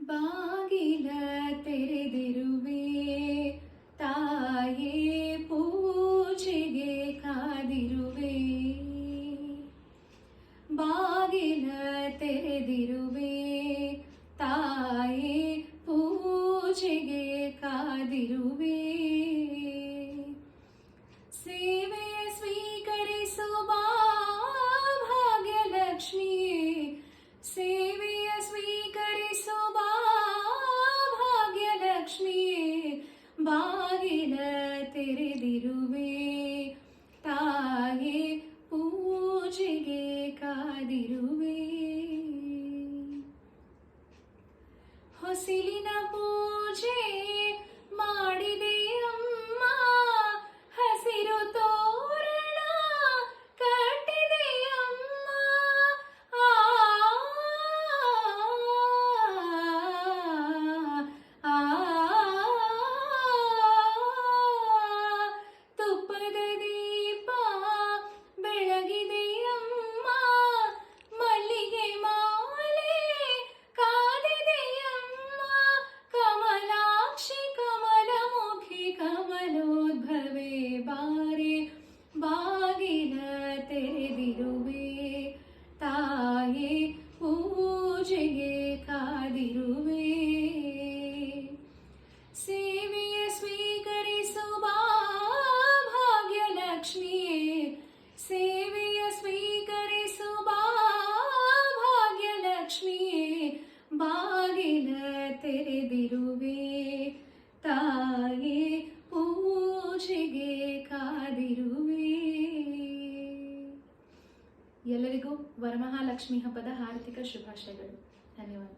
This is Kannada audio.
ಬಾಗಿಲ ತೆರೆದಿರುವೆ ತಾಯೇ ಪೂಜೆಗೆ ಕಾದಿರುವೆ. ಬಾಗಿಲ ತೆರೆದಿರುವೆ ತಾಯೇ ಪೂಜೆಗೆ ಕಾದಿರುವೆ. ಸೇವೆಯ ಸ್ವೀಕರಿಸುವ ಭಾಗ್ಯಲಕ್ಷ್ಮಿಯೇ, ಸೇವೆಯ ಸ್ವೀಕರಿಸುವ ಭಾಗ್ಯಲಕ್ಷ್ಮಿಯೇ, ಬಾಗಿಲ ತೆರೆದಿರುವೆ ತಾಯೇ ಪೂಜೆಗೆ ಕಾದಿರುವೆ. ಹೊಸಿಲಿನ ಪೂಜೆ ಮಾಡಿದೆ ಅಮ್ಮ, ಹಸಿರು ತೋರಣ ಕಟ್ಟಿದೆ ಅಮ್ಮ. ಆ ಆ ತುಪ್ಪದ ದೀಪ ಬೆಳಗಿದೆ ಅಮ್ಮ, ಮಲ್ಲಿಗೆ ಮಾಲೆ ಕಾದಿದೆ ಅಮ್ಮ. ಕಮಲಾಕ್ಷಿ ಕಮಲಮುಖಿ ಕಮಲೋದ್ಭವೆ ಬಾರೆ, ಬಾಗಿಲ ತೆರೆದಿರುವೆ ತಾಯೇ ಪೂಜೆಗೆ ಕಾದಿರುವೆ. ಸೇವೆಯ ಸ್ವೀಕರಿಸುವ ಭಾಗ್ಯಲಕ್ಷ್ಮಿಯೇ, ಸೇವೆಯ ಸ್ವೀಕರಿಸುವ ಭಾಗ್ಯಲಕ್ಷ್ಮಿಯೇ, ಬಾಗಿಲ ತೆರೆದಿರುವೆ ತಾಯೇ ಪೂಜೆಗೆ ಕಾದಿರುವೆ. ಎಲ್ಲರಿಗೂ ವರಮಹಾಲಕ್ಷ್ಮಿ ಹಬ್ಬದ ಹಾರ್ದಿಕ ಶುಭಾಶಯಗಳು. ಧನ್ಯವಾದ.